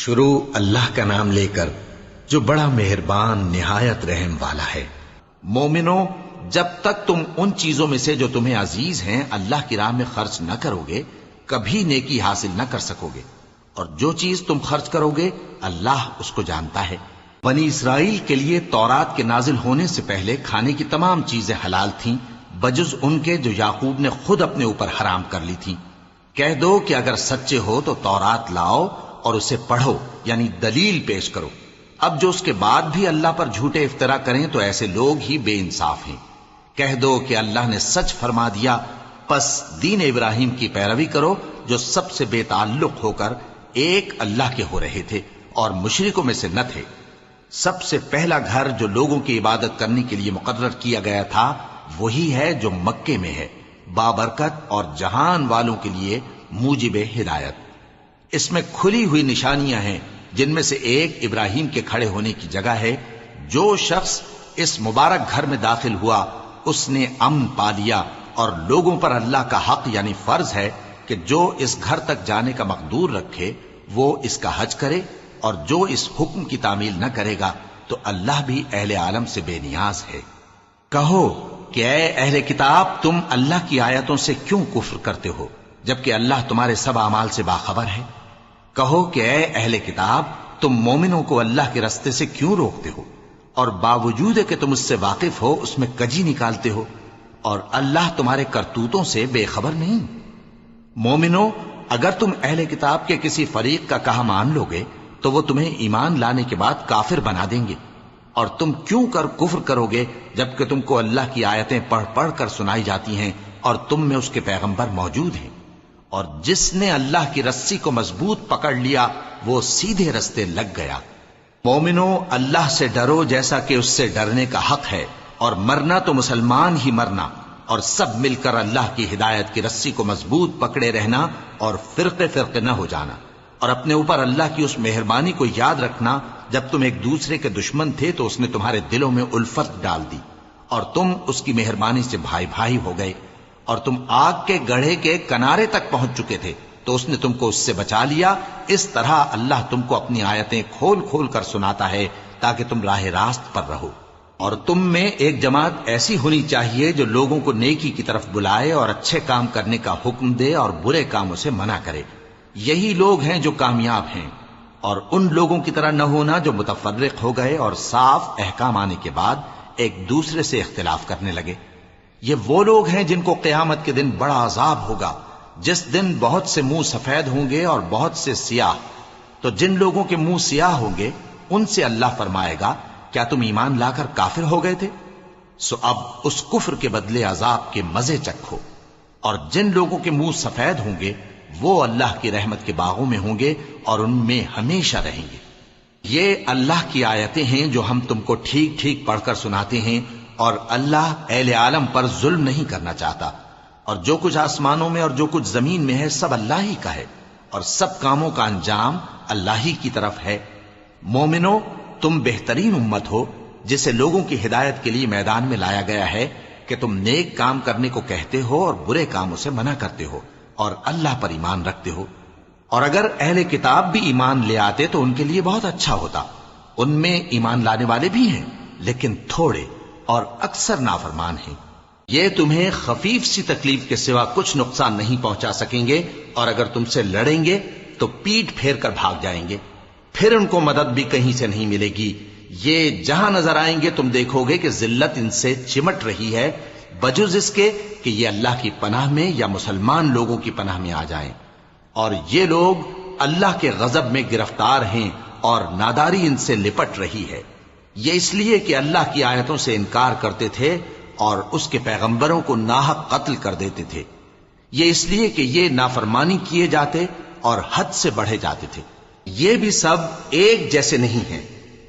شروع اللہ کا نام لے کر جو بڑا مہربان نہایت رحم والا ہے۔ مومنو، جب تک تم ان چیزوں میں سے جو تمہیں عزیز ہیں اللہ کی راہ میں خرچ نہ کرو گے کبھی نیکی حاصل نہ کر سکو گے، اور جو چیز تم خرچ کرو گے اللہ اس کو جانتا ہے۔ بنی اسرائیل کے لیے تورات کے نازل ہونے سے پہلے کھانے کی تمام چیزیں حلال تھیں بجز ان کے جو یعقوب نے خود اپنے اوپر حرام کر لی تھیں۔ کہہ دو کہ اگر سچے ہو تو تورات لاؤ اور اسے پڑھو، یعنی دلیل پیش کرو۔ اب جو اس کے بعد بھی اللہ پر جھوٹے افطرا کریں تو ایسے لوگ ہی بے انصاف ہیں۔ کہہ دو کہ اللہ نے سچ فرما دیا، پس دین ابراہیم کی پیروی کرو جو سب سے بے تعلق ہو کر ایک اللہ کے ہو رہے تھے اور مشرکوں میں سے نہ تھے۔ سب سے پہلا گھر جو لوگوں کی عبادت کرنے کے لیے مقرر کیا گیا تھا وہی ہے جو مکے میں ہے، بابرکت اور جہان والوں کے لیے موجب ہدایت۔ اس میں کھلی ہوئی نشانیاں ہیں جن میں سے ایک ابراہیم کے کھڑے ہونے کی جگہ ہے۔ جو شخص اس مبارک گھر میں داخل ہوا اس نے امن پا لیا، اور لوگوں پر اللہ کا حق یعنی فرض ہے کہ جو اس گھر تک جانے کا مقدور رکھے وہ اس کا حج کرے، اور جو اس حکم کی تعمیل نہ کرے گا تو اللہ بھی اہل عالم سے بے نیاز ہے۔ کہو کہ اے اہل کتاب، تم اللہ کی آیتوں سے کیوں کفر کرتے ہو جبکہ اللہ تمہارے سب اعمال سے باخبر ہے؟ کہو کہ اے اہل کتاب، تم مومنوں کو اللہ کے رستے سے کیوں روکتے ہو اور باوجود کہ تم اس سے واقف ہو اس میں کجی نکالتے ہو، اور اللہ تمہارے کرتوتوں سے بے خبر نہیں؟ مومنو، اگر تم اہل کتاب کے کسی فریق کا کہا مان لو گے تو وہ تمہیں ایمان لانے کے بعد کافر بنا دیں گے، اور تم کیوں کر کفر کرو گے جبکہ تم کو اللہ کی آیتیں پڑھ پڑھ کر سنائی جاتی ہیں اور تم میں اس کے پیغمبر موجود ہیں؟ اور جس نے اللہ کی رسی کو مضبوط پکڑ لیا وہ سیدھے رستے لگ گیا۔ مومنو، اللہ سے ڈرو جیسا کہ اس سے ڈرنے کا حق ہے، اور مرنا تو مسلمان ہی مرنا، اور سب مل کر اللہ کی ہدایت کی رسی کو مضبوط پکڑے رہنا اور فرقے فرقے نہ ہو جانا، اور اپنے اوپر اللہ کی اس مہربانی کو یاد رکھنا جب تم ایک دوسرے کے دشمن تھے تو اس نے تمہارے دلوں میں الفت ڈال دی اور تم اس کی مہربانی سے بھائی بھائی ہو گئے، اور تم آگ کے گڑھے کے کنارے تک پہنچ چکے تھے تو اس نے تم کو اس سے بچا لیا۔ اس طرح اللہ تم کو اپنی آیتیں کھول کھول کر سناتا ہے تاکہ تم راہ راست پر رہو۔ اور تم میں ایک جماعت ایسی ہونی چاہیے جو لوگوں کو نیکی کی طرف بلائے اور اچھے کام کرنے کا حکم دے اور برے کاموں سے منع کرے۔ یہی لوگ ہیں جو کامیاب ہیں، اور ان لوگوں کی طرح نہ ہونا جو متفرق ہو گئے اور صاف احکام آنے کے بعد ایک دوسرے سے اختلاف کرنے لگے۔ یہ وہ لوگ ہیں جن کو قیامت کے دن بڑا عذاب ہوگا، جس دن بہت سے منہ سفید ہوں گے اور بہت سے سیاہ۔ تو جن لوگوں کے منہ سیاہ ہوں گے ان سے اللہ فرمائے گا، کیا تم ایمان لا کر کافر ہو گئے تھے؟ سو اب اس کفر کے بدلے عذاب کے مزے چکھو۔ اور جن لوگوں کے منہ سفید ہوں گے وہ اللہ کی رحمت کے باغوں میں ہوں گے اور ان میں ہمیشہ رہیں گے۔ یہ اللہ کی آیتیں ہیں جو ہم تم کو ٹھیک ٹھیک پڑھ کر سناتے ہیں، اور اللہ اہل عالم پر ظلم نہیں کرنا چاہتا، اور جو کچھ آسمانوں میں اور جو کچھ زمین میں ہے سب اللہ ہی کا ہے، اور سب کاموں کا انجام اللہ ہی کی طرف ہے۔ مومنو، تم بہترین امت ہو جسے لوگوں کی ہدایت کے لیے میدان میں لایا گیا ہے کہ تم نیک کام کرنے کو کہتے ہو اور برے کاموں سے منع کرتے ہو اور اللہ پر ایمان رکھتے ہو۔ اور اگر اہل کتاب بھی ایمان لے آتے تو ان کے لیے بہت اچھا ہوتا۔ ان میں ایمان لانے والے بھی ہیں لیکن تھوڑے، اور اکثر نافرمان ہیں۔ یہ تمہیں خفیف سی تکلیف کے سوا کچھ نقصان نہیں پہنچا سکیں گے، اور اگر تم سے لڑیں گے تو پیٹ پھیر کر بھاگ جائیں گے، پھر ان کو مدد بھی کہیں سے نہیں ملے گی۔ یہ جہاں نظر آئیں گے تم دیکھو گے کہ ذلت ان سے چمٹ رہی ہے، بجز اس کے کہ یہ اللہ کی پناہ میں یا مسلمان لوگوں کی پناہ میں آ جائیں۔ اور یہ لوگ اللہ کے غضب میں گرفتار ہیں اور ناداری ان سے لپٹ رہی ہے۔ یہ اس لیے کہ اللہ کی آیتوں سے انکار کرتے تھے اور اس کے پیغمبروں کو ناحق قتل کر دیتے تھے۔ یہ اس لیے کہ یہ نافرمانی کیے جاتے اور حد سے بڑھے جاتے تھے۔ یہ بھی سب ایک جیسے نہیں ہیں۔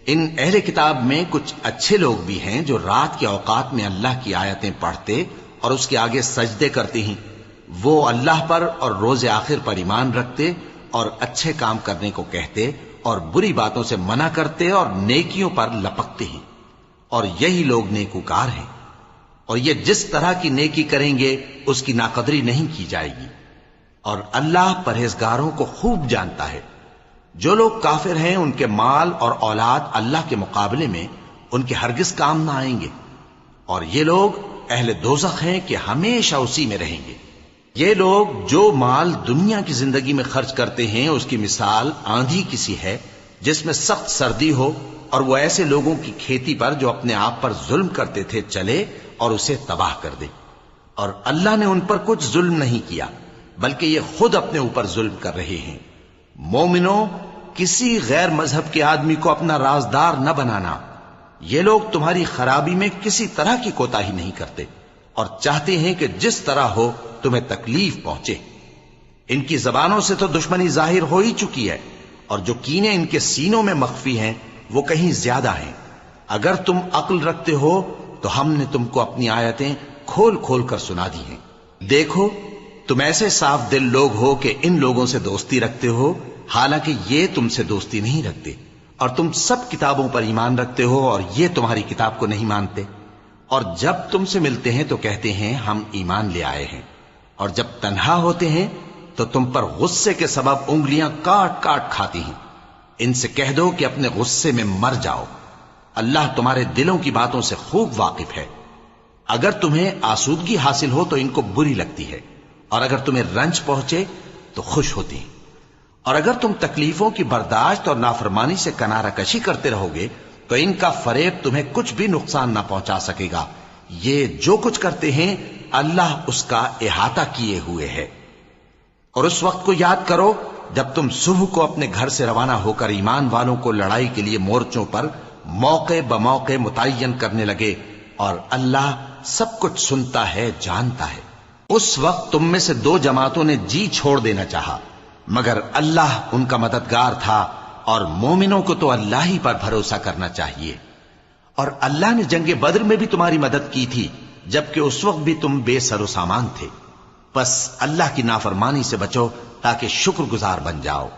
ان اہل کتاب میں کچھ اچھے لوگ بھی ہیں جو رات کے اوقات میں اللہ کی آیتیں پڑھتے اور اس کے آگے سجدے کرتے ہیں۔ وہ اللہ پر اور روز آخر پر ایمان رکھتے اور اچھے کام کرنے کو کہتے اور بری باتوں سے منع کرتے اور نیکیوں پر لپکتے ہیں، اور یہی لوگ نیکوکار ہیں۔ اور یہ جس طرح کی نیکی کریں گے اس کی ناقدری نہیں کی جائے گی، اور اللہ پرہیزگاروں کو خوب جانتا ہے۔ جو لوگ کافر ہیں ان کے مال اور اولاد اللہ کے مقابلے میں ان کے ہرگز کام نہ آئیں گے، اور یہ لوگ اہل دوزخ ہیں کہ ہمیشہ اسی میں رہیں گے۔ یہ لوگ جو مال دنیا کی زندگی میں خرچ کرتے ہیں اس کی مثال آندھی کسی ہے جس میں سخت سردی ہو، اور وہ ایسے لوگوں کی کھیتی پر جو اپنے آپ پر ظلم کرتے تھے چلے اور اسے تباہ کر دے۔ اور اللہ نے ان پر کچھ ظلم نہیں کیا بلکہ یہ خود اپنے اوپر ظلم کر رہے ہیں۔ مومنوں، کسی غیر مذہب کے آدمی کو اپنا رازدار نہ بنانا۔ یہ لوگ تمہاری خرابی میں کسی طرح کی کوتاہی نہیں کرتے اور چاہتے ہیں کہ جس طرح ہو تمہیں تکلیف پہنچے۔ ان کی زبانوں سے تو دشمنی ظاہر ہو ہی چکی ہے، اور جو کینے ان کے سینوں میں مخفی ہیں وہ کہیں زیادہ ہیں۔ اگر تم عقل رکھتے ہو تو ہم نے تم کو اپنی آیتیں کھول کھول کر سنا دی ہیں۔ دیکھو، تم ایسے صاف دل لوگ ہو کہ ان لوگوں سے دوستی رکھتے ہو، حالانکہ یہ تم سے دوستی نہیں رکھتے، اور تم سب کتابوں پر ایمان رکھتے ہو اور یہ تمہاری کتاب کو نہیں مانتے، اور جب تم سے ملتے ہیں تو کہتے ہیں ہم ایمان لے آئے ہیں، اور جب تنہا ہوتے ہیں تو تم پر غصے کے سبب انگلیاں کاٹ کاٹ کھاتی ہیں۔ ان سے کہہ دو کہ اپنے غصے میں مر جاؤ، اللہ تمہارے دلوں کی باتوں سے خوب واقف ہے۔ اگر تمہیں آسودگی حاصل ہو تو ان کو بری لگتی ہے، اور اگر تمہیں رنج پہنچے تو خوش ہوتی ہیں، اور اگر تم تکلیفوں کی برداشت اور نافرمانی سے کنارہ کشی کرتے رہو گے تو ان کا فریب تمہیں کچھ بھی نقصان نہ پہنچا سکے گا۔ یہ جو کچھ کرتے ہیں اللہ اس کا احاطہ کیے ہوئے ہے۔ اور اس وقت کو یاد کرو جب تم صبح کو اپنے گھر سے روانہ ہو کر ایمان والوں کو لڑائی کے لیے مورچوں پر موقع بموقع متعین کرنے لگے، اور اللہ سب کچھ سنتا ہے، جانتا ہے۔ اس وقت تم میں سے دو جماعتوں نے جی چھوڑ دینا چاہا، مگر اللہ ان کا مددگار تھا، اور مومنوں کو تو اللہ ہی پر بھروسہ کرنا چاہیے۔ اور اللہ نے جنگ بدر میں بھی تمہاری مدد کی تھی جبکہ اس وقت بھی تم بے سر و سامان تھے۔ بس اللہ کی نافرمانی سے بچو تاکہ شکر گزار بن جاؤ۔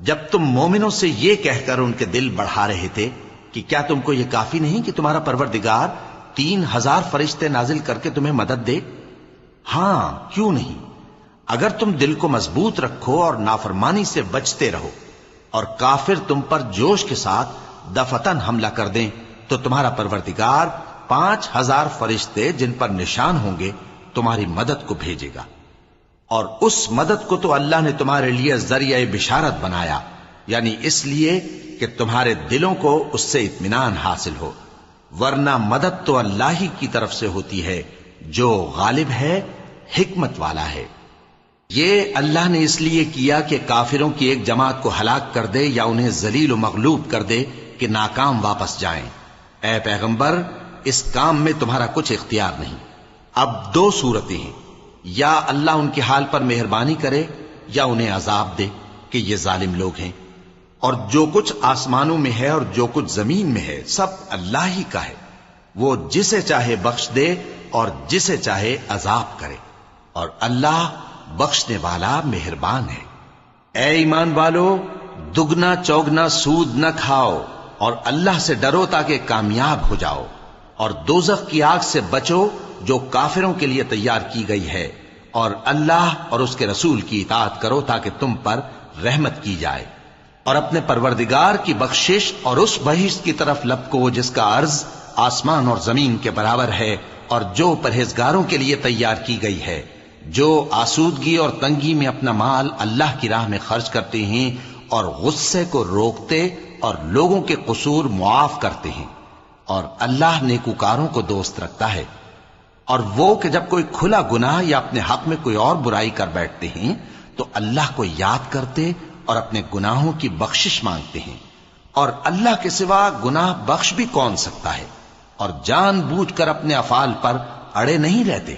جب تم مومنوں سے یہ کہہ کر ان کے دل بڑھا رہے تھے کہ کیا تم کو یہ کافی نہیں کہ تمہارا پروردگار 3000 فرشتے نازل کر کے تمہیں مدد دے؟ ہاں، کیوں نہیں؟ اگر تم دل کو مضبوط رکھو اور نافرمانی سے بچتے رہو، اور کافر تم پر جوش کے ساتھ دفتن حملہ کر دیں تو تمہارا پروردگار 5000 فرشتے جن پر نشان ہوں گے تمہاری مدد کو بھیجے گا، اور اس مدد کو تو اللہ نے تمہارے لیے ذریعہ بشارت بنایا، یعنی اس لیے کہ تمہارے دلوں کو اس سے اطمینان حاصل ہو، ورنہ مدد تو اللہ ہی کی طرف سے ہوتی ہے جو غالب ہے، حکمت والا ہے۔ یہ اللہ نے اس لیے کیا کہ کافروں کی ایک جماعت کو ہلاک کر دے یا انہیں ذلیل و مغلوب کر دے کہ ناکام واپس جائیں۔ اے پیغمبر، اس کام میں تمہارا کچھ اختیار نہیں۔ اب دو صورتیں ہیں، یا اللہ ان کے حال پر مہربانی کرے یا انہیں عذاب دے کہ یہ ظالم لوگ ہیں، اور جو کچھ آسمانوں میں ہے اور جو کچھ زمین میں ہے سب اللہ ہی کا ہے، وہ جسے چاہے بخش دے اور جسے چاہے عذاب کرے، اور اللہ بخشنے والا مہربان ہے۔ اے ایمان والو، دگنا چوگنا سود نہ کھاؤ اور اللہ سے ڈرو تاکہ کامیاب ہو جاؤ، اور دوزخ کی آگ سے بچو جو کافروں کے لیے تیار کی گئی ہے، اور اللہ اور اس کے رسول کی اطاعت کرو تاکہ تم پر رحمت کی جائے، اور اپنے پروردگار کی بخشش اور اس بہشت کی طرف لپکو جس کا عرض آسمان اور زمین کے برابر ہے، اور جو پرہیزگاروں کے لیے تیار کی گئی ہے، جو آسودگی اور تنگی میں اپنا مال اللہ کی راہ میں خرچ کرتے ہیں اور غصے کو روکتے اور لوگوں کے قصور معاف کرتے ہیں، اور اللہ نیکوکاروں کو دوست رکھتا ہے۔ اور وہ کہ جب کوئی کھلا گناہ یا اپنے حق میں کوئی اور برائی کر بیٹھتے ہیں تو اللہ کو یاد کرتے اور اپنے گناہوں کی بخشش مانگتے ہیں، اور اللہ کے سوا گناہ بخش بھی کون سکتا ہے، اور جان بوجھ کر اپنے افعال پر اڑے نہیں رہتے۔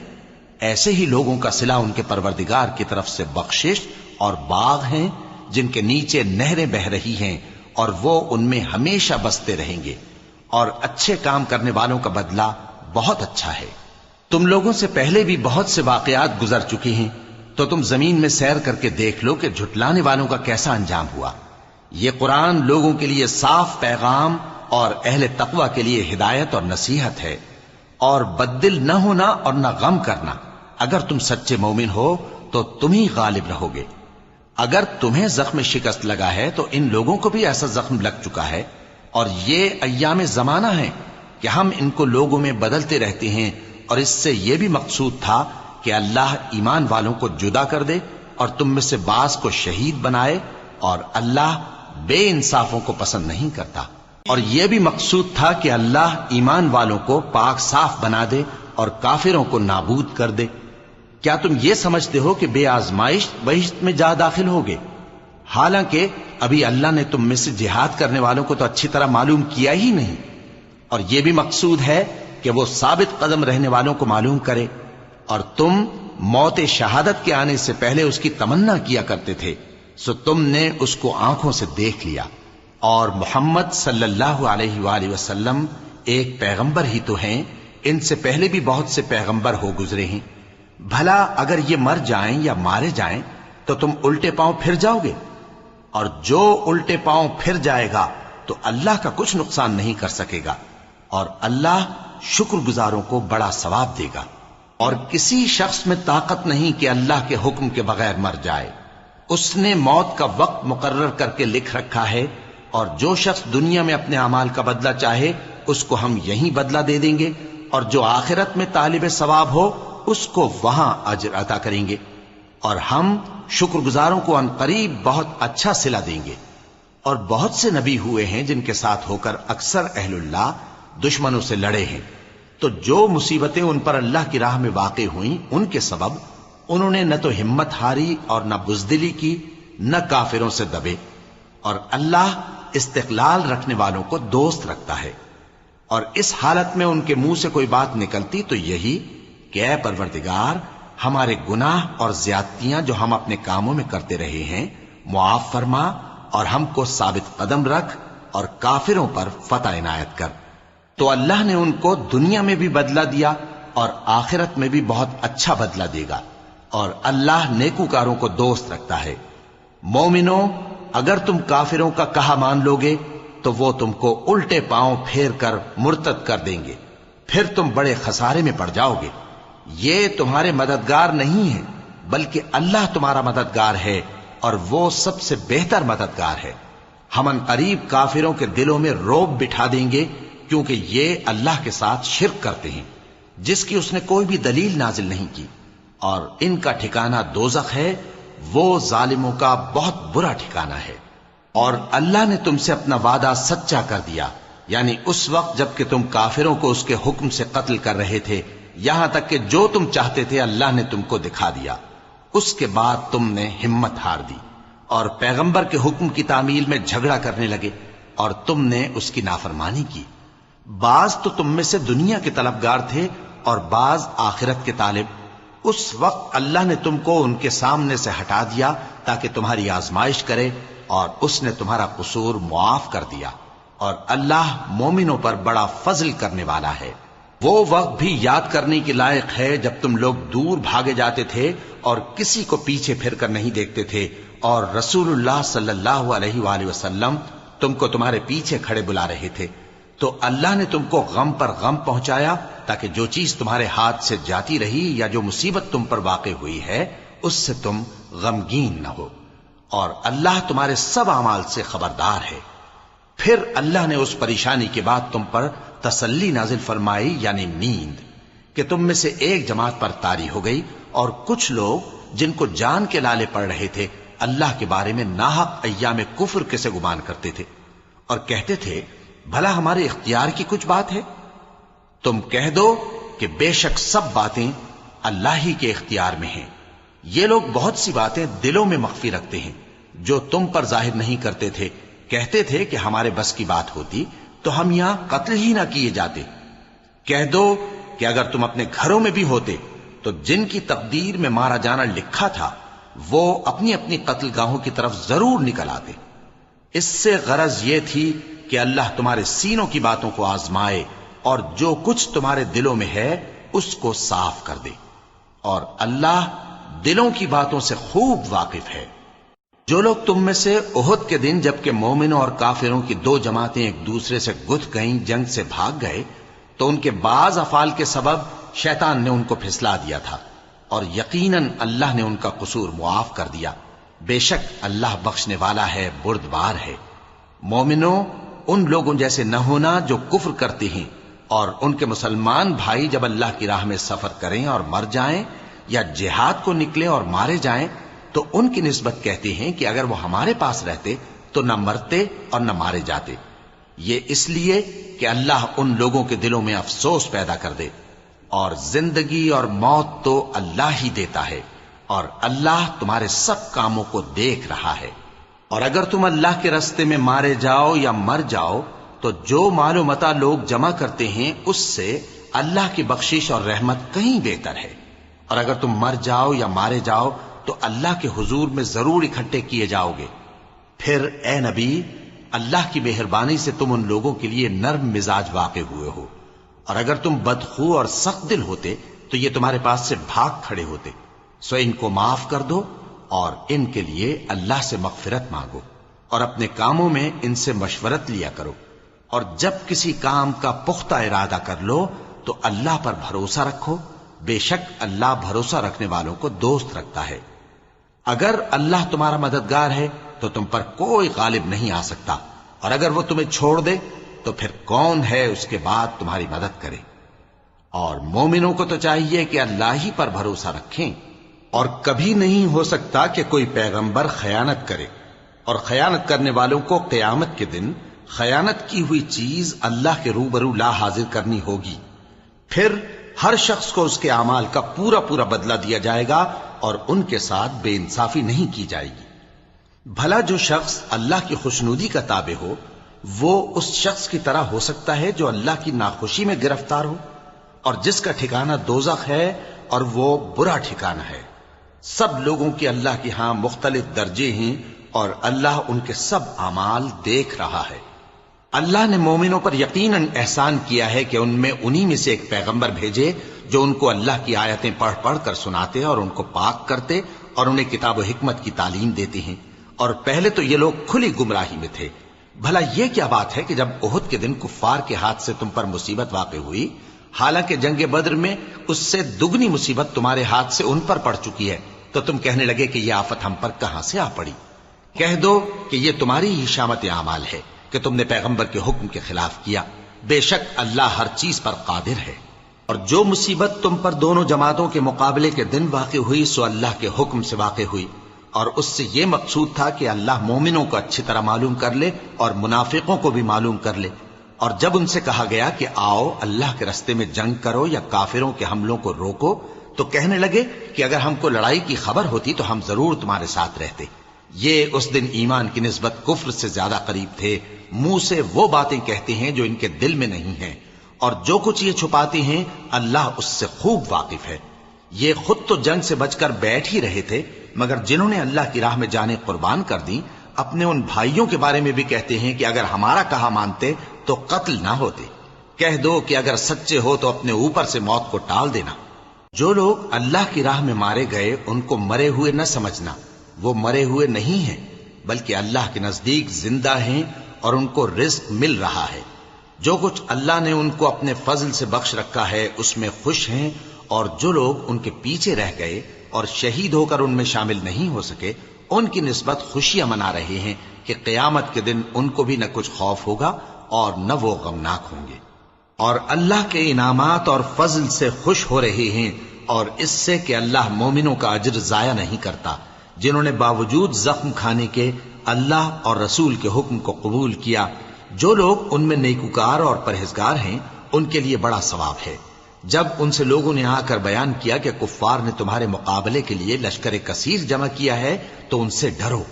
ایسے ہی لوگوں کا صلہ ان کے پروردگار کی طرف سے بخشش اور باغ ہیں جن کے نیچے نہریں بہ رہی ہیں، اور وہ ان میں ہمیشہ بستے رہیں گے، اور اچھے کام کرنے والوں کا بدلہ بہت اچھا ہے۔ تم لوگوں سے پہلے بھی بہت سے واقعات گزر چکے ہیں، تو تم زمین میں سیر کر کے دیکھ لو کہ جھٹلانے والوں کا کیسا انجام ہوا۔ یہ قرآن لوگوں کے لیے صاف پیغام اور اہل تقوی کے لیے ہدایت اور نصیحت ہے، اور بددل نہ ہونا اور نہ غم کرنا۔ اگر تم سچے مومن ہو تو تم ہی غالب رہو گے۔ اگر تمہیں زخم شکست لگا ہے تو ان لوگوں کو بھی ایسا زخم لگ چکا ہے، اور یہ ایام زمانہ ہیں کہ ہم ان کو لوگوں میں بدلتے رہتے ہیں، اور اس سے یہ بھی مقصود تھا کہ اللہ ایمان والوں کو جدا کر دے اور تم میں سے بعض کو شہید بنائے، اور اللہ بے انصافوں کو پسند نہیں کرتا۔ اور یہ بھی مقصود تھا کہ اللہ ایمان والوں کو پاک صاف بنا دے اور کافروں کو نابود کر دے۔ کیا تم یہ سمجھتے ہو کہ بے آزمائش بہشت میں جا داخل ہوگے؟ حالانکہ ابھی اللہ نے تم میں سے جہاد کرنے والوں کو تو اچھی طرح معلوم کیا ہی نہیں، اور یہ بھی مقصود ہے کہ وہ ثابت قدم رہنے والوں کو معلوم کرے، اور تم موت شہادت کے آنے سے پہلے اس کی تمنا کیا کرتے تھے، سو تم نے اس کو آنکھوں سے دیکھ لیا۔ اور محمد صلی اللہ علیہ وآلہ وسلم ایک پیغمبر ہی تو ہیں، ان سے پہلے بھی بہت سے پیغمبر ہو گزرے ہیں، بھلا اگر یہ مر جائیں یا مارے جائیں تو تم الٹے پاؤں پھر جاؤ گے؟ اور جو الٹے پاؤں پھر جائے گا تو اللہ کا کچھ نقصان نہیں کر سکے گا، اور اللہ شکر گزاروں کو بڑا ثواب دے گا۔ اور کسی شخص میں طاقت نہیں کہ اللہ کے حکم کے بغیر مر جائے، اس نے موت کا وقت مقرر کر کے لکھ رکھا ہے، اور جو شخص دنیا میں اپنے اعمال کا بدلہ چاہے اس کو ہم یہیں بدلہ دے دیں گے، اور جو آخرت میں طالب ثواب ہو اس کو وہاں اجر عطا کریں گے، اور ہم شکر گزاروں کو عنقریب بہت اچھا صلہ دیں گے۔ اور بہت سے نبی ہوئے ہیں جن کے ساتھ ہو کر اکثر اہل اللہ دشمنوں سے لڑے ہیں، تو جو مصیبتیں ان پر اللہ کی راہ میں واقع ہوئیں ان کے سبب انہوں نے نہ تو ہمت ہاری اور نہ بزدلی کی، نہ کافروں سے دبے، اور اللہ استقلال رکھنے والوں کو دوست رکھتا ہے۔ اور اس حالت میں ان کے منہ سے کوئی بات نکلتی تو یہی کہ اے پروردگار، ہمارے گناہ اور زیادتیاں جو ہم اپنے کاموں میں کرتے رہے ہیں معاف فرما، اور ہم کو ثابت قدم رکھ، اور کافروں پر فتح عنایت کر۔ تو اللہ نے ان کو دنیا میں بھی بدلہ دیا اور آخرت میں بھی بہت اچھا بدلہ دے گا، اور اللہ نیکوکاروں کو دوست رکھتا ہے۔ مومنوں، اگر تم کافروں کا کہا مان لوگے تو وہ تم کو الٹے پاؤں پھیر کر مرتد کر دیں گے، پھر تم بڑے خسارے میں پڑ جاؤ گے۔ یہ تمہارے مددگار نہیں ہیں بلکہ اللہ تمہارا مددگار ہے، اور وہ سب سے بہتر مددگار ہے۔ ہم عنقریب کافروں کے دلوں میں رعب بٹھا دیں گے، کیونکہ یہ اللہ کے ساتھ شرک کرتے ہیں جس کی اس نے کوئی بھی دلیل نازل نہیں کی، اور ان کا ٹھکانہ دوزخ ہے، وہ ظالموں کا بہت برا ٹھکانہ ہے۔ اور اللہ نے تم سے اپنا وعدہ سچا کر دیا، یعنی اس وقت جب کہ تم کافروں کو اس کے حکم سے قتل کر رہے تھے، یہاں تک کہ جو تم چاہتے تھے اللہ نے تم کو دکھا دیا۔ اس کے بعد تم نے ہمت ہار دی اور پیغمبر کے حکم کی تعمیل میں جھگڑا کرنے لگے، اور تم نے اس کی نافرمانی کی۔ بعض تو تم میں سے دنیا کے طلبگار تھے اور بعض آخرت کے طالب۔ اس وقت اللہ نے تم کو ان کے سامنے سے ہٹا دیا تاکہ تمہاری آزمائش کرے، اور اس نے تمہارا قصور معاف کر دیا، اور اللہ مومنوں پر بڑا فضل کرنے والا ہے۔ وہ وقت بھی یاد کرنے کے لائق ہے جب تم لوگ دور بھاگے جاتے تھے اور کسی کو پیچھے پھر کر نہیں دیکھتے تھے، اور رسول اللہ صلی اللہ علیہ وآلہ وسلم تم کو تمہارے پیچھے کھڑے بلا رہے تھے، تو اللہ نے تم کو غم پر غم پہنچایا تاکہ جو چیز تمہارے ہاتھ سے جاتی رہی یا جو مصیبت تم پر واقع ہوئی ہے اس سے تم غمگین نہ ہو، اور اللہ تمہارے سب اعمال سے خبردار ہے۔ پھر اللہ نے اس پریشانی کے بعد تم پر تسلی نازل فرمائی، یعنی نیند، کہ تم میں سے ایک جماعت پر طاری ہو گئی، اور کچھ لوگ جن کو جان کے لالے پڑ رہے تھے اللہ کے بارے میں ناحق ایام کفر کے سے گمان کرتے تھے، اور کہتے تھے بھلا ہمارے اختیار کی کچھ بات ہے؟ تم کہہ دو کہ بے شک سب باتیں اللہ ہی کے اختیار میں ہیں۔ یہ لوگ بہت سی باتیں دلوں میں مخفی رکھتے ہیں جو تم پر ظاہر نہیں کرتے تھے۔ کہتے تھے کہ ہمارے بس کی بات ہوتی تو ہم یہاں قتل ہی نہ کیے جاتے۔ کہہ دو کہ اگر تم اپنے گھروں میں بھی ہوتے تو جن کی تقدیر میں مارا جانا لکھا تھا وہ اپنی اپنی قتل گاہوں کی طرف ضرور نکل آتے۔ اس سے غرض یہ تھی کہ اللہ تمہارے سینوں کی باتوں کو آزمائے اور جو کچھ تمہارے دلوں میں ہے اس کو صاف کر دے، اور اللہ دلوں کی باتوں سے خوب واقف ہے۔ جو لوگ تم میں سے احد کے دن جبکہ مومنوں اور کافروں کی دو جماعتیں ایک دوسرے سے گتھ گئیں جنگ سے بھاگ گئے تو ان کے بعض افعال کے سبب شیطان نے ان کو پھسلا دیا تھا، اور یقیناً اللہ نے ان کا قصور معاف کر دیا۔ بے شک اللہ بخشنے والا ہے، بردبار ہے۔ مومنوں، ان لوگوں جیسے نہ ہونا جو کفر کرتے ہیں اور ان کے مسلمان بھائی جب اللہ کی راہ میں سفر کریں اور مر جائیں یا جہاد کو نکلے اور مارے جائیں تو ان کی نسبت کہتے ہیں کہ اگر وہ ہمارے پاس رہتے تو نہ مرتے اور نہ مارے جاتے، یہ اس لیے کہ اللہ ان لوگوں کے دلوں میں افسوس پیدا کر دے، اور زندگی اور موت تو اللہ ہی دیتا ہے، اور اللہ تمہارے سب کاموں کو دیکھ رہا ہے۔ اور اگر تم اللہ کے راستے میں مارے جاؤ یا مر جاؤ تو جو مال و متاع لوگ جمع کرتے ہیں اس سے اللہ کی بخشش اور رحمت کہیں بہتر ہے، اور اگر تم مر جاؤ یا مارے جاؤ تو اللہ کے حضور میں ضرور اکٹھے کیے جاؤ گے۔ پھر اے نبی، اللہ کی مہربانی سے تم ان لوگوں کے لیے نرم مزاج واقع ہوئے ہو، اور اگر تم بدخو اور سخت دل ہوتے تو یہ تمہارے پاس سے بھاگ کھڑے ہوتے، سو ان کو معاف کر دو اور ان کے لیے اللہ سے مغفرت مانگو، اور اپنے کاموں میں ان سے مشورت لیا کرو، اور جب کسی کام کا پختہ ارادہ کر لو تو اللہ پر بھروسہ رکھو، بے شک اللہ بھروسہ رکھنے والوں کو دوست رکھتا ہے۔ اگر اللہ تمہارا مددگار ہے تو تم پر کوئی غالب نہیں آ سکتا، اور اگر وہ تمہیں چھوڑ دے تو پھر کون ہے اس کے بعد تمہاری مدد کرے۔ اور مومنوں کو تو چاہیے کہ اللہ ہی پر بھروسہ رکھیں، اور کبھی نہیں ہو سکتا کہ کوئی پیغمبر خیانت کرے، اور خیانت کرنے والوں کو قیامت کے دن خیانت کی ہوئی چیز اللہ کے روبرو لا حاضر کرنی ہوگی، پھر ہر شخص کو اس کے اعمال کا پورا پورا بدلہ دیا جائے گا، اور ان کے ساتھ بے انصافی نہیں کی جائے گی۔ بھلا جو شخص اللہ کی خوشنودی کا تابع ہو وہ اس شخص کی طرح ہو سکتا ہے جو اللہ کی ناخوشی میں گرفتار ہو، اور جس کا ٹھکانہ دوزخ ہے اور وہ برا ٹھکانہ ہے۔ سب لوگوں کے اللہ کے ہاں مختلف درجے ہیں، اور اللہ ان کے سب اعمال دیکھ رہا ہے۔ اللہ نے مومنوں پر یقیناً احسان کیا ہے کہ ان میں انہی میں سے ایک پیغمبر بھیجے جو ان کو اللہ کی آیتیں پڑھ پڑھ کر سناتے اور ان کو پاک کرتے اور انہیں کتاب و حکمت کی تعلیم دیتے ہیں، اور پہلے تو یہ لوگ کھلی گمراہی میں تھے۔ بھلا یہ کیا بات ہے کہ جب احد کے دن کفار کے ہاتھ سے تم پر مصیبت واقع ہوئی، حالانکہ جنگ بدر میں اس سے دگنی مصیبت تمہارے ہاتھ سے ان پر پڑ چکی ہے، تو تم کہنے لگے کہ یہ آفت ہم پر کہاں سے آ پڑی؟ کہہ دو کہ یہ تمہاری ہی شامت اعمال ہے کہ تم نے پیغمبر کے حکم کے خلاف کیا، بے شک اللہ ہر چیز پر قادر ہے۔ اور جو مصیبت تم پر دونوں جماعتوں کے مقابلے کے دن واقع ہوئی سو اللہ کے حکم سے واقع ہوئی، اور اس سے یہ مقصود تھا کہ اللہ مومنوں کو اچھی طرح معلوم کر لے اور منافقوں کو بھی معلوم کر لے۔ اور جب ان سے کہا گیا کہ آؤ اللہ کے راستے میں جنگ کرو یا کافروں کے حملوں کو روکو، تو کہنے لگے کہ اگر ہم کو لڑائی کی خبر ہوتی تو ہم ضرور تمہارے ساتھ رہتے۔ یہ اس دن ایمان کی نسبت کفر سے زیادہ قریب تھے، منہ سے وہ باتیں کہتے ہیں جو ان کے دل میں نہیں ہیں، اور جو کچھ یہ چھپاتے ہیں اللہ اس سے خوب واقف ہے۔ یہ خود تو جنگ سے بچ کر بیٹھ ہی رہے تھے، مگر جنہوں نے اللہ کی راہ میں جانیں قربان کر دی اپنے ان بھائیوں کے بارے میں بھی کہتے ہیں کہ اگر ہمارا کہا مانتے تو قتل نہ ہوتے۔ کہہ دو کہ اگر سچے ہو تو اپنے اوپر سے موت کو ٹال دینا۔ جو لوگ اللہ کی راہ میں مارے گئے ان کو مرے ہوئے نہ سمجھنا، وہ مرے ہوئے نہیں ہیں بلکہ اللہ کے نزدیک زندہ ہیں اور ان کو رزق مل رہا ہے۔ جو کچھ اللہ نے ان کو اپنے فضل سے بخش رکھا ہے اس میں خوش ہیں، اور جو لوگ ان کے پیچھے رہ گئے اور شہید ہو کر ان میں شامل نہیں ہو سکے ان کی نسبت خوشیاں منا رہے ہیں کہ قیامت کے دن ان کو بھی نہ کچھ خوف ہوگا اور نہ وہ غمناک ہوں گے، اور اللہ کے انعامات اور فضل سے خوش ہو رہے ہیں، اور اس سے کہ اللہ مومنوں کا اجر ضائع نہیں کرتا جنہوں نے باوجود زخم کھانے کے اللہ اور رسول کے حکم کو قبول کیا۔ جو لوگ ان میں نیکوکار اور پرہیزگار ہیں ان کے لیے بڑا ثواب ہے۔ جب ان سے لوگوں نے آ کر بیان کیا کہ کفار نے تمہارے مقابلے کے لیے لشکر کثیر جمع کیا ہے تو ان سے ڈرو،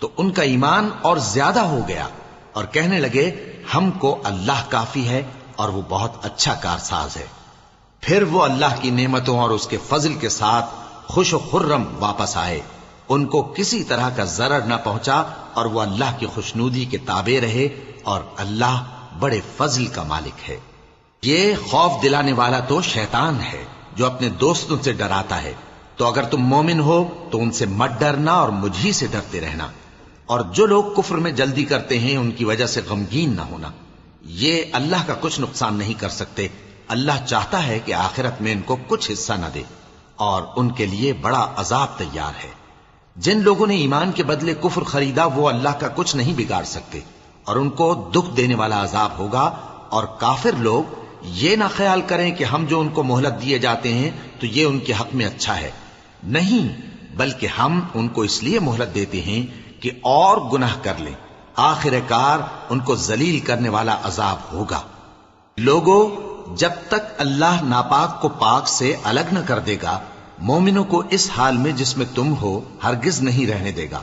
تو ان کا ایمان اور زیادہ ہو گیا، اور کہنے لگے ہم کو اللہ کافی ہے اور وہ بہت اچھا کارساز ہے۔ پھر وہ اللہ کی نعمتوں اور اس کے فضل کے ساتھ خوش و خرم واپس آئے، ان کو کسی طرح کا ضرر نہ پہنچا، اور وہ اللہ کی خوشنودی کے تابع رہے، اور اللہ بڑے فضل کا مالک ہے۔ یہ خوف دلانے والا تو شیطان ہے جو اپنے دوستوں سے ڈراتا ہے، تو اگر تم مومن ہو تو ان سے مت ڈرنا اور مجھ ہی سے ڈرتے رہنا، اور جو لوگ کفر میں جلدی کرتے ہیں ان کی وجہ سے غمگین نہ ہونا، یہ اللہ کا کچھ نقصان نہیں کر سکتے۔ اللہ چاہتا ہے کہ آخرت میں ان کو کچھ حصہ نہ دے، اور ان کے لیے بڑا عذاب تیار ہے۔ جن لوگوں نے ایمان کے بدلے کفر خریدا وہ اللہ کا کچھ نہیں بگاڑ سکتے، اور ان کو دکھ دینے والا عذاب ہوگا۔ اور کافر لوگ یہ نہ خیال کریں کہ ہم جو ان کو مہلت دیے جاتے ہیں تو یہ ان کے حق میں اچھا ہے، نہیں، بلکہ ہم ان کو اس لیے مہلت دیتے ہیں کہ اور گناہ کر لیں، آخر کار ان کو ذلیل کرنے والا عذاب ہوگا۔ لوگوں، جب تک اللہ ناپاک کو پاک سے الگ نہ کر دے گا، مومنوں کو اس حال میں جس میں تم ہو ہرگز نہیں رہنے دے گا،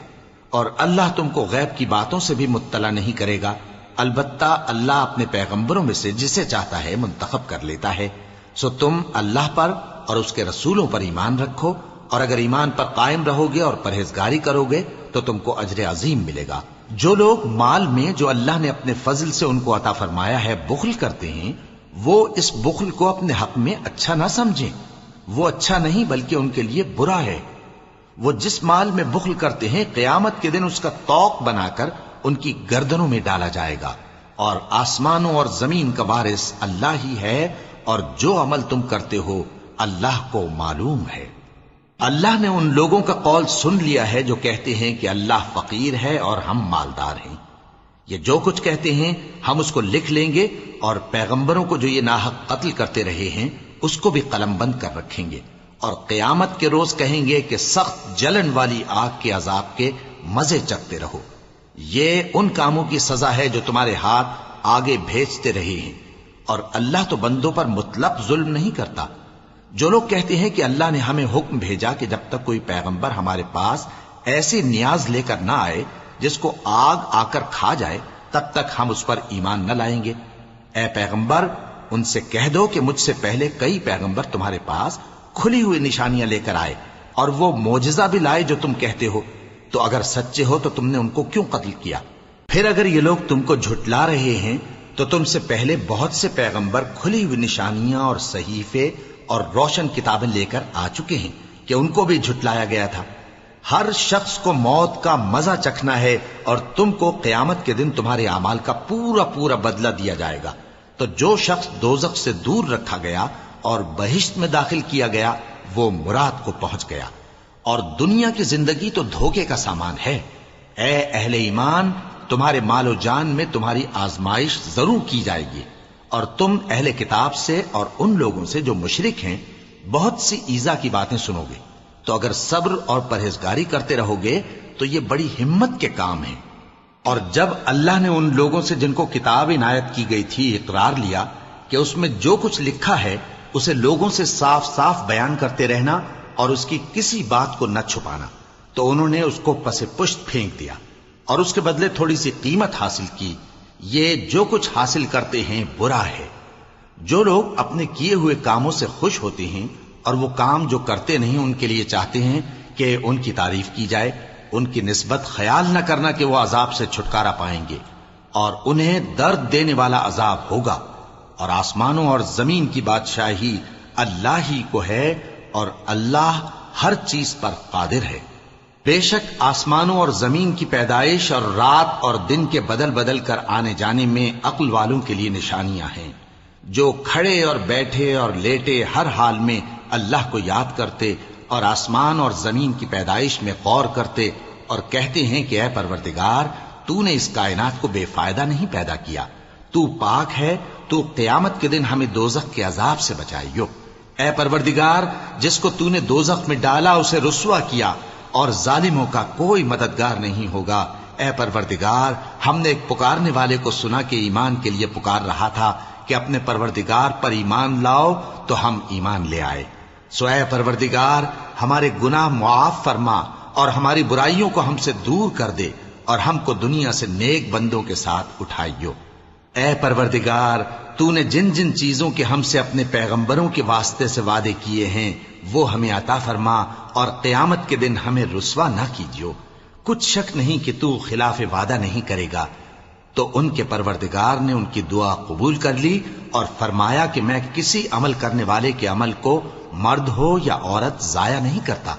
اور اللہ تم کو غیب کی باتوں سے بھی مطلع نہیں کرے گا۔ البتہ اللہ اپنے پیغمبروں میں سے جسے چاہتا ہے منتخب کر لیتا ہے۔ سو تم اللہ پر اور اس کے رسولوں پر ایمان رکھو، اور اگر ایمان پر قائم رہو گے اور پرہیزگاری کرو گے تو تم کو اجر عظیم ملے گا۔ جو لوگ مال میں جو اللہ نے اپنے فضل سے ان کو عطا فرمایا ہے بخل کرتے ہیں، وہ اس بخل کو اپنے حق میں اچھا نہ سمجھیں، وہ اچھا نہیں بلکہ ان کے لیے برا ہے۔ وہ جس مال میں بخل کرتے ہیں قیامت کے دن اس کا طوق بنا کر ان کی گردنوں میں ڈالا جائے گا، اور آسمانوں اور زمین کا وارث اللہ ہی ہے، اور جو عمل تم کرتے ہو اللہ کو معلوم ہے۔ اللہ نے ان لوگوں کا قول سن لیا ہے جو کہتے ہیں کہ اللہ فقیر ہے اور ہم مالدار ہیں۔ یہ جو کچھ کہتے ہیں ہم اس کو لکھ لیں گے، اور پیغمبروں کو جو یہ ناحق قتل کرتے رہے ہیں اس کو بھی قلم بند کر رکھیں گے، اور قیامت کے روز کہیں گے کہ سخت جلن والی آگ کے عذاب کے مزے چکھتے رہو۔ یہ ان کاموں کی سزا ہے جو تمہارے ہاتھ آگے بھیجتے رہے ہیں، اور اللہ تو بندوں پر مطلق ظلم نہیں کرتا۔ جو لوگ کہتے ہیں کہ اللہ نے ہمیں حکم بھیجا کہ جب تک کوئی پیغمبر ہمارے پاس ایسی نیاز لے کر نہ آئے جس کو آگ آ کر کھا جائے تب تک ہم اس پر ایمان نہ لائیں گے۔ اے پیغمبر، ان سے کہہ دو کہ مجھ سے پہلے کئی پیغمبر تمہارے پاس کھلی ہوئی نشانیاں لے کر آئے، اور وہ معجزہ بھی لائے جو تم کہتے ہو، تو اگر سچے ہو تو تم نے ان کو کیوں قتل کیا؟ پھر اگر یہ لوگ تم کو جھٹلا رہے ہیں تو تم سے پہلے بہت سے پیغمبر کھلی ہوئی نشانیاں اور صحیفے اور روشن کتابیں لے کر آ چکے ہیں کہ ان کو بھی جھٹلایا گیا تھا۔ ہر شخص کو موت کا مزہ چکھنا ہے، اور تم کو قیامت کے دن تمہارے اعمال کا پورا پورا بدلہ دیا جائے گا۔ تو جو شخص دوزخ سے دور رکھا گیا اور بہشت میں داخل کیا گیا وہ مراد کو پہنچ گیا، اور دنیا کی زندگی تو دھوکے کا سامان ہے۔ اے اہل ایمان، تمہارے مال و جان میں تمہاری آزمائش ضرور کی جائے گی، اور تم اہل کتاب سے اور ان لوگوں سے جو مشرک ہیں بہت سی ایذا کی باتیں سنو گے، تو اگر صبر اور پرہیزگاری کرتے رہو گے تو یہ بڑی ہمت کے کام ہیں۔ اور جب اللہ نے ان لوگوں سے جن کو کتاب عنایت کی گئی تھی اقرار لیا کہ اس میں جو کچھ لکھا ہے اسے لوگوں سے صاف صاف بیان کرتے رہنا اور اس کی کسی بات کو نہ چھپانا، تو انہوں نے اس کو پس پشت پھینک دیا اور اس کے بدلے تھوڑی سی قیمت حاصل کی۔ یہ جو کچھ حاصل کرتے ہیں برا ہے۔ جو لوگ اپنے کیے ہوئے کاموں سے خوش ہوتے ہیں اور وہ کام جو کرتے نہیں ان کے لیے چاہتے ہیں کہ ان کی تعریف کی جائے، ان کی نسبت خیال نہ کرنا کہ وہ عذاب سے چھٹکارا پائیں گے، اور انہیں درد دینے والا عذاب ہوگا۔ اور آسمانوں اور زمین کی بادشاہی اللہ ہی کو ہے، اور اللہ ہر چیز پر قادر ہے۔ بے شک آسمانوں اور زمین کی پیدائش اور رات اور دن کے بدل بدل کر آنے جانے میں عقل والوں کے لیے نشانیاں ہیں، جو کھڑے اور بیٹھے اور لیٹے ہر حال میں اللہ کو یاد کرتے اور آسمان اور زمین کی پیدائش میں غور کرتے اور کہتے ہیں کہ اے پروردگار، تو نے اس کائنات کو بے فائدہ نہیں پیدا کیا، تو پاک ہے، تو قیامت کے دن ہمیں دوزخ کے عذاب سے بچائیو۔ اے پروردگار، جس کو تو نے دوزخ میں ڈالا اسے رسوا کیا، اور ظالموں کا کوئی مددگار نہیں ہوگا۔ اے پروردگار، ہم نے ایک پکارنے والے کو سنا کہ ایمان کے لیے پکار رہا تھا کہ اپنے پروردگار پر ایمان لاؤ، تو ہم ایمان لے آئے۔ سو اے پروردگار، ہمارے گناہ معاف فرما اور ہماری برائیوں کو ہم سے دور کر دے، اور ہم کو دنیا سے نیک بندوں کے ساتھ اٹھائیو۔ اے پروردگار، تو نے جن جن چیزوں کے ہم سے اپنے پیغمبروں کے واسطے سے وعدے کیے ہیں وہ ہمیں عطا فرما، اور قیامت کے دن ہمیں رسوا نہ کیجیو۔ کچھ شک نہیں کہ تو خلاف وعدہ نہیں کرے گا۔ تو ان کے پروردگار نے ان کی دعا قبول کر لی اور فرمایا کہ میں کسی عمل کرنے والے کے عمل کو مرد ہو یا عورت ضائع نہیں کرتا۔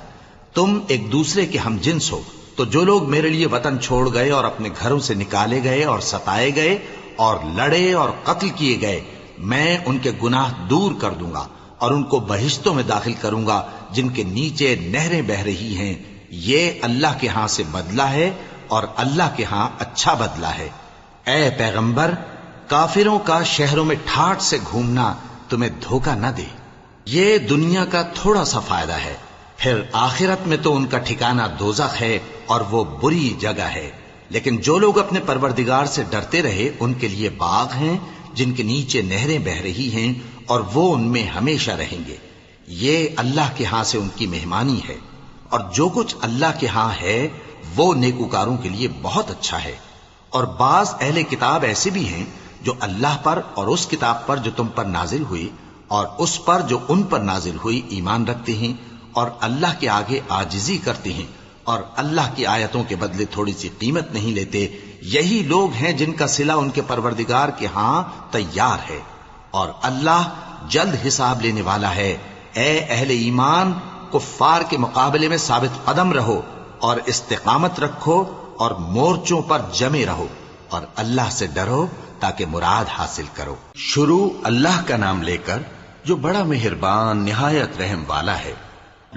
تم ایک دوسرے کے ہم جنس ہو، تو جو لوگ میرے لیے وطن چھوڑ گئے اور اپنے گھروں سے نکالے گئے اور ستائے گئے اور لڑے اور قتل کیے گئے، میں ان کے گناہ دور کر دوں گا اور ان کو بہشتوں میں داخل کروں گا جن کے نیچے نہریں بہ رہی ہیں۔ یہ اللہ کے ہاں سے بدلہ ہے اور اللہ کے ہاں اچھا بدلہ ہے۔ اے پیغمبر، کافروں کا شہروں میں ٹھاٹھ سے گھومنا تمہیں دھوکہ نہ دے، یہ دنیا کا تھوڑا سا فائدہ ہے، پھر آخرت میں تو ان کا ٹھکانہ دوزخ ہے اور وہ بری جگہ ہے۔ لیکن جو لوگ اپنے پروردگار سے ڈرتے رہے ان کے لیے باغ ہیں جن کے نیچے نہریں بہ رہی ہیں اور وہ ان میں ہمیشہ رہیں گے، یہ اللہ کے ہاں سے ان کی مہمانی ہے، اور جو کچھ اللہ کے ہاں ہے وہ نیکوکاروں کے لیے بہت اچھا ہے۔ اور بعض اہل کتاب ایسے بھی ہیں جو اللہ پر اور اس کتاب پر جو تم پر نازل ہوئی اور اس پر جو ان پر نازل ہوئی ایمان رکھتے ہیں اور اللہ کے آگے عاجزی کرتے ہیں اور اللہ کی آیتوں کے بدلے تھوڑی سی قیمت نہیں لیتے، یہی لوگ ہیں جن کا صلہ ان کے پروردگار کے ہاں تیار ہے، اور اللہ جلد حساب لینے والا ہے۔ اے اہل ایمان، کفار کے مقابلے میں ثابت قدم رہو اور استقامت رکھو اور مورچوں پر جمے رہو اور اللہ سے ڈرو تاکہ مراد حاصل کرو۔ شروع اللہ کا نام لے کر جو بڑا مہربان نہایت رحم والا ہے۔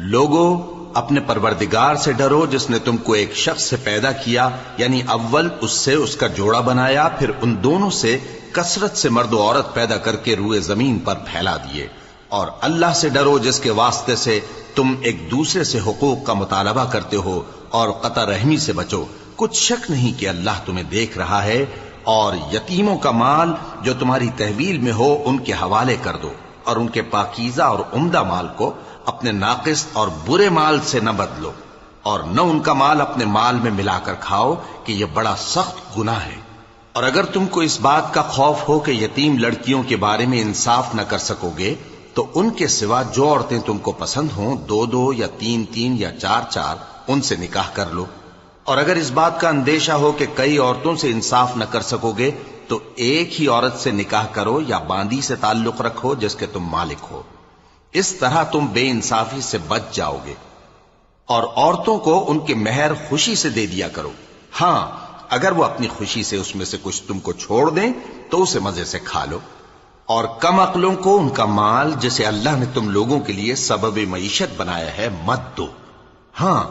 لوگوں، اپنے پروردگار سے ڈرو جس نے تم کو ایک شخص سے پیدا کیا، یعنی اول اس سے اس کا جوڑا بنایا، پھر ان دونوں سے کثرت سے مرد و عورت پیدا کر کے روئے زمین پر پھیلا دیے۔ اور اللہ سے ڈرو جس کے واسطے سے تم ایک دوسرے سے حقوق کا مطالبہ کرتے ہو، اور قطع رحمی سے بچو، کچھ شک نہیں کہ اللہ تمہیں دیکھ رہا ہے۔ اور یتیموں کا مال جو تمہاری تحویل میں ہو ان کے حوالے کر دو، اور ان کے پاکیزہ اور عمدہ مال کو اپنے ناقص اور برے مال سے نہ بدلو، اور نہ ان کا مال اپنے مال میں ملا کر کھاؤ کہ یہ بڑا سخت گناہ ہے۔ اور اگر تم کو اس بات کا خوف ہو کہ یتیم لڑکیوں کے بارے میں انصاف نہ کر سکو گے تو ان کے سوا جو عورتیں تم کو پسند ہوں، 2 یا 3 یا 4 ان سے نکاح کر لو۔ اور اگر اس بات کا اندیشہ ہو کہ کئی عورتوں سے انصاف نہ کر سکو گے تو ایک ہی عورت سے نکاح کرو یا باندی سے تعلق رکھو جس کے تم مالک ہو، اس طرح تم بے انصافی سے بچ جاؤ گے۔ اور عورتوں کو ان کے مہر خوشی سے دے دیا کرو، ہاں اگر وہ اپنی خوشی سے اس میں سے کچھ تم کو چھوڑ دیں تو اسے مزے سے کھا لو۔ اور کم عقلوں کو ان کا مال جسے اللہ نے تم لوگوں کے لیے سبب معیشت بنایا ہے مت دو، ہاں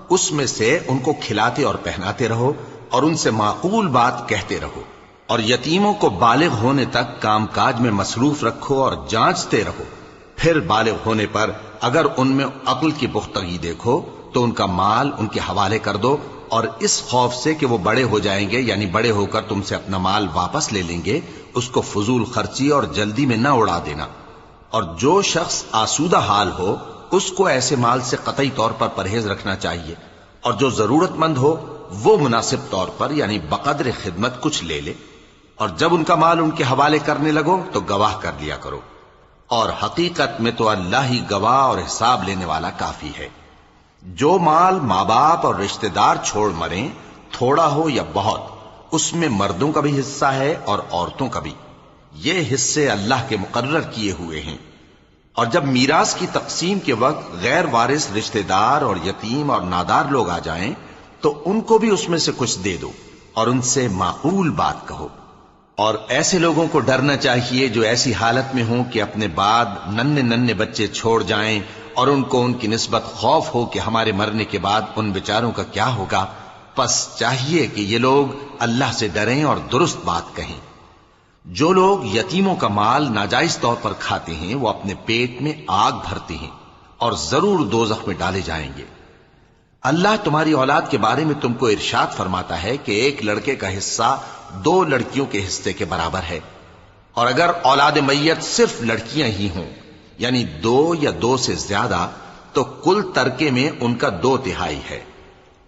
اس میں سے ان کو کھلاتے اور پہناتے رہو اور ان سے معقول بات کہتے رہو۔ اور یتیموں کو بالغ ہونے تک کام کاج میں مصروف رکھو اور جانچتے رہو، پھر بالغ ہونے پر اگر ان میں عقل کی پختگی دیکھو تو ان کا مال ان کے حوالے کر دو، اور اس خوف سے کہ وہ بڑے ہو جائیں گے، یعنی بڑے ہو کر تم سے اپنا مال واپس لے لیں گے، اس کو فضول خرچی اور جلدی میں نہ اڑا دینا۔ اور جو شخص آسودہ حال ہو اس کو ایسے مال سے قطعی طور پر پرہیز رکھنا چاہیے، اور جو ضرورت مند ہو وہ مناسب طور پر یعنی بقدر خدمت کچھ لے لے۔ اور جب ان کا مال ان کے حوالے کرنے لگو تو گواہ کر لیا کرو، اور حقیقت میں تو اللہ ہی گواہ اور حساب لینے والا کافی ہے۔ جو مال ماں باپ اور رشتہ دار چھوڑ مریں، تھوڑا ہو یا بہت، اس میں مردوں کا بھی حصہ ہے اور عورتوں کا بھی، یہ حصے اللہ کے مقرر کیے ہوئے ہیں۔ اور جب میراث کی تقسیم کے وقت غیر وارث رشتہ دار اور یتیم اور نادار لوگ آ جائیں تو ان کو بھی اس میں سے کچھ دے دو اور ان سے معقول بات کہو۔ اور ایسے لوگوں کو ڈرنا چاہیے جو ایسی حالت میں ہوں کہ اپنے بعد ننھے بچے چھوڑ جائیں اور ان کو ان کی نسبت خوف ہو کہ ہمارے مرنے کے بعد ان بیچاروں کا کیا ہوگا، پس چاہیے کہ یہ لوگ اللہ سے ڈریں اور درست بات کہیں۔ جو لوگ یتیموں کا مال ناجائز طور پر کھاتے ہیں وہ اپنے پیٹ میں آگ بھرتے ہیں اور ضرور دوزخ میں ڈالے جائیں گے۔ اللہ تمہاری اولاد کے بارے میں تم کو ارشاد فرماتا ہے کہ ایک لڑکے کا حصہ 2 لڑکیوں کے حصے کے برابر ہے، اور اگر اولاد میت صرف لڑکیاں ہی ہوں یعنی 2 یا 2 سے زیادہ تو کل ترکے میں ان کا 2/3 ہے،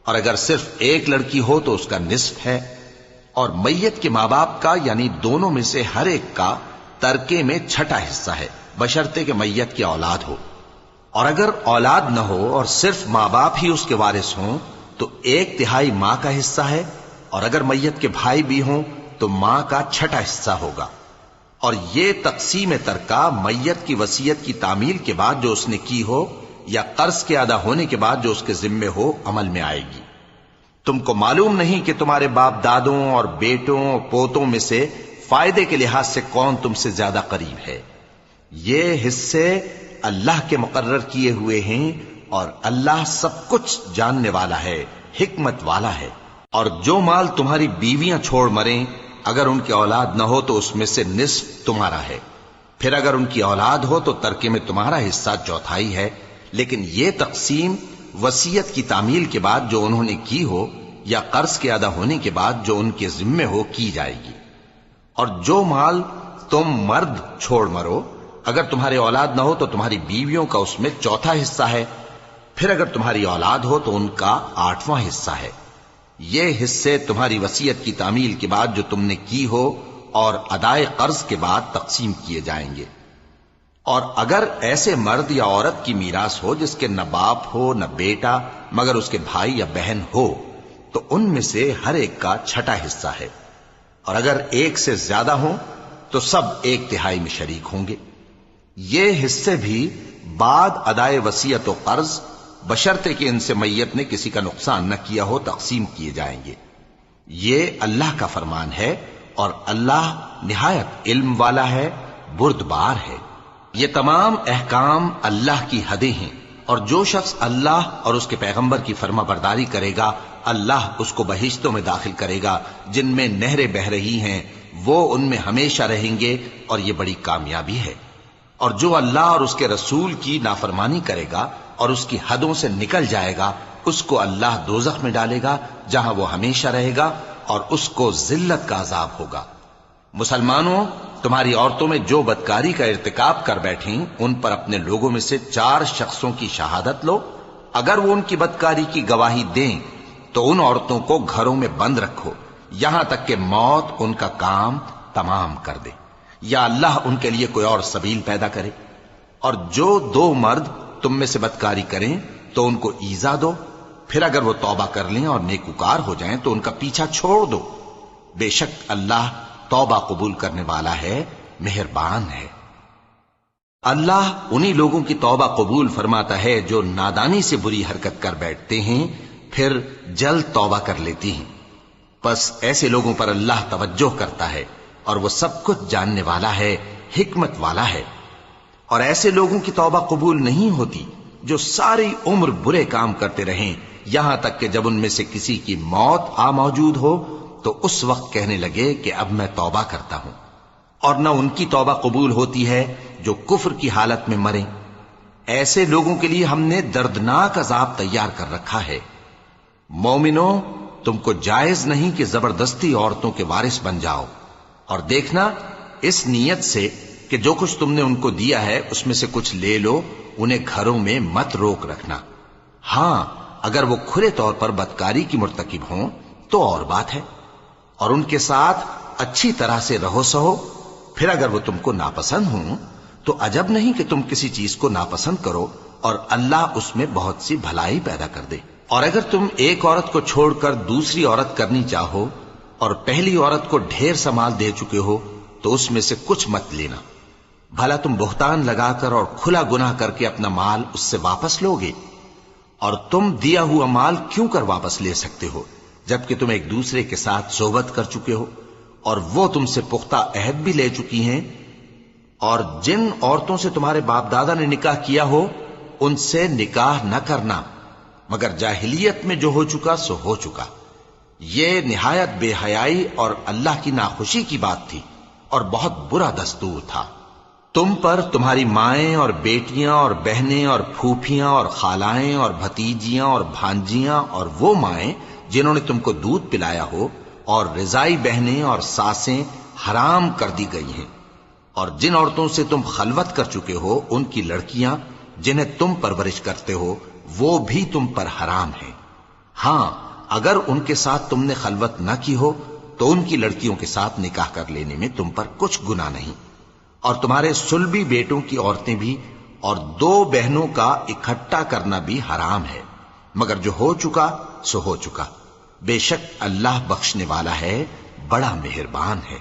اور اگر صرف ایک لڑکی ہو تو اس کا نصف ہے، اور میت کے ماں باپ کا یعنی دونوں میں سے ہر ایک کا ترکے میں 6واں حصہ ہے، بشرطے کہ میت کی اولاد ہو۔ اور اگر اولاد نہ ہو اور صرف ماں باپ ہی اس کے وارث ہوں تو 1/3 ماں کا حصہ ہے، اور اگر میت کے بھائی بھی ہوں تو ماں کا 6واں حصہ ہوگا۔ اور یہ تقسیم ترکہ میت کی وصیت کی تعمیل کے بعد جو اس نے کی ہو یا قرض کے ادا ہونے کے بعد جو اس کے ذمے ہو عمل میں آئے گی۔ تم کو معلوم نہیں کہ تمہارے باپ دادوں اور بیٹوں اور پوتوں میں سے فائدے کے لحاظ سے کون تم سے زیادہ قریب ہے۔ یہ حصے اللہ کے مقرر کیے ہوئے ہیں اور اللہ سب کچھ جاننے والا ہے، حکمت والا ہے۔ اور جو مال تمہاری بیویاں چھوڑ مریں، اگر ان کی اولاد نہ ہو تو اس میں سے نصف تمہارا ہے، پھر اگر ان کی اولاد ہو تو ترکے میں تمہارا حصہ چوتھائی ہے، لیکن یہ تقسیم وصیت کی تعمیل کے بعد جو انہوں نے کی ہو یا قرض کے ادا ہونے کے بعد جو ان کے ذمے ہو کی جائے گی۔ اور جو مال تم مرد چھوڑ مرو، اگر تمہاری اولاد نہ ہو تو تمہاری بیویوں کا اس میں چوتھا حصہ ہے، پھر اگر تمہاری اولاد ہو تو ان کا 8واں حصہ ہے۔ یہ حصے تمہاری وصیت کی تعمیل کے بعد جو تم نے کی ہو اور ادائے قرض کے بعد تقسیم کیے جائیں گے۔ اور اگر ایسے مرد یا عورت کی میراث ہو جس کے نہ باپ ہو نہ بیٹا مگر اس کے بھائی یا بہن ہو، تو ان میں سے ہر ایک کا چھٹا حصہ ہے، اور اگر ایک سے زیادہ ہوں تو سب 1/3 میں شریک ہوں گے۔ یہ حصے بھی بعد ادائے وصیت و قرض بشرطے کہ ان سے میت نے کسی کا نقصان نہ کیا ہو تقسیم کیے جائیں گے۔ یہ اللہ کا فرمان ہے، اور اللہ نہایت علم والا ہے، بردبار ہے۔ یہ تمام احکام اللہ کی حدیں ہیں، اور جو شخص اللہ اور اس کے پیغمبر کی فرما برداری کرے گا، اللہ اس کو بہشتوں میں داخل کرے گا جن میں نہریں بہ رہی ہیں، وہ ان میں ہمیشہ رہیں گے، اور یہ بڑی کامیابی ہے۔ اور جو اللہ اور اس کے رسول کی نافرمانی کرے گا اور اس کی حدوں سے نکل جائے گا، اس کو اللہ دوزخ میں ڈالے گا جہاں وہ ہمیشہ رہے گا، اور اس کو ذلت کا عذاب ہوگا۔ مسلمانوں، تمہاری عورتوں میں جو بدکاری کا ارتکاب کر بیٹھیں، ان پر اپنے لوگوں میں سے 4 شخصوں کی شہادت لو۔ اگر وہ ان کی بدکاری کی گواہی دیں تو ان عورتوں کو گھروں میں بند رکھو یہاں تک کہ موت ان کا کام تمام کر دے، یا اللہ ان کے لیے کوئی اور سبیل پیدا کرے۔ اور جو 2 مرد تم میں سے بدکاری کریں تو ان کو ایذا دو، پھر اگر وہ توبہ کر لیں اور نیکوکار ہو جائیں تو ان کا پیچھا چھوڑ دو۔ بے شک اللہ توبہ قبول کرنے والا ہے، مہربان ہے۔ اللہ انہی لوگوں کی توبہ قبول فرماتا ہے جو نادانی سے بری حرکت کر بیٹھتے ہیں پھر جلد توبہ کر لیتی ہیں، پس ایسے لوگوں پر اللہ توجہ کرتا ہے، اور وہ سب کچھ جاننے والا ہے، حکمت والا ہے۔ اور ایسے لوگوں کی توبہ قبول نہیں ہوتی جو ساری عمر برے کام کرتے رہیں، یہاں تک کہ جب ان میں سے کسی کی موت آ موجود ہو تو اس وقت کہنے لگے کہ اب میں توبہ کرتا ہوں۔ اور نہ ان کی توبہ قبول ہوتی ہے جو کفر کی حالت میں مریں۔ ایسے لوگوں کے لیے ہم نے دردناک عذاب تیار کر رکھا ہے۔ مومنوں، تم کو جائز نہیں کہ زبردستی عورتوں کے وارث بن جاؤ، اور دیکھنا اس نیت سے کہ جو کچھ تم نے ان کو دیا ہے اس میں سے کچھ لے لو، انہیں گھروں میں مت روک رکھنا۔ ہاں، اگر وہ کھلے طور پر بدکاری کی مرتکب ہوں تو اور بات ہے، اور ان کے ساتھ اچھی طرح سے رہو سہو۔ پھر اگر وہ تم کو ناپسند ہوں تو عجب نہیں کہ تم کسی چیز کو ناپسند کرو، اور اللہ اس میں بہت سی بھلائی پیدا کر دے۔ اور اگر تم ایک عورت کو چھوڑ کر دوسری عورت کرنی چاہو اور پہلی عورت کو ڈھیر سا مال دے چکے ہو تو اس میں سے کچھ مت لینا، بھلا تم بہتان لگا کر اور کھلا گناہ کر کے اپنا مال اس سے واپس لوگے؟ اور تم دیا ہوا مال کیوں کر واپس لے سکتے ہو جبکہ تم ایک دوسرے کے ساتھ صحبت کر چکے ہو اور وہ تم سے پختہ عہد بھی لے چکی ہیں؟ اور جن عورتوں سے تمہارے باپ دادا نے نکاح کیا ہو ان سے نکاح نہ کرنا مگر جاہلیت میں جو ہو چکا سو ہو چکا۔ یہ نہایت بے حیائی اور اللہ کی ناخوشی کی بات تھی اور بہت برا دستور تھا۔ تم پر تمہاری مائیں اور بیٹیاں اور بہنیں اور پھوپھیاں اور خالائیں اور بھتیجیاں اور بھانجیاں اور وہ مائیں جنہوں نے تم کو دودھ پلایا ہو اور رضائی بہنیں اور ساسیں حرام کر دی گئی ہیں، اور جن عورتوں سے تم خلوت کر چکے ہو ان کی لڑکیاں جنہیں تم پرورش کرتے ہو وہ بھی تم پر حرام ہیں۔ ہاں، اگر ان کے ساتھ تم نے خلوت نہ کی ہو تو ان کی لڑکیوں کے ساتھ نکاح کر لینے میں تم پر کچھ گناہ نہیں۔ اور تمہارے صلبی بیٹوں کی عورتیں بھی اور 2 بہنوں کا اکٹھا کرنا بھی حرام ہے، مگر جو ہو چکا سو ہو چکا۔ بے شک اللہ بخشنے والا ہے، بڑا مہربان ہے۔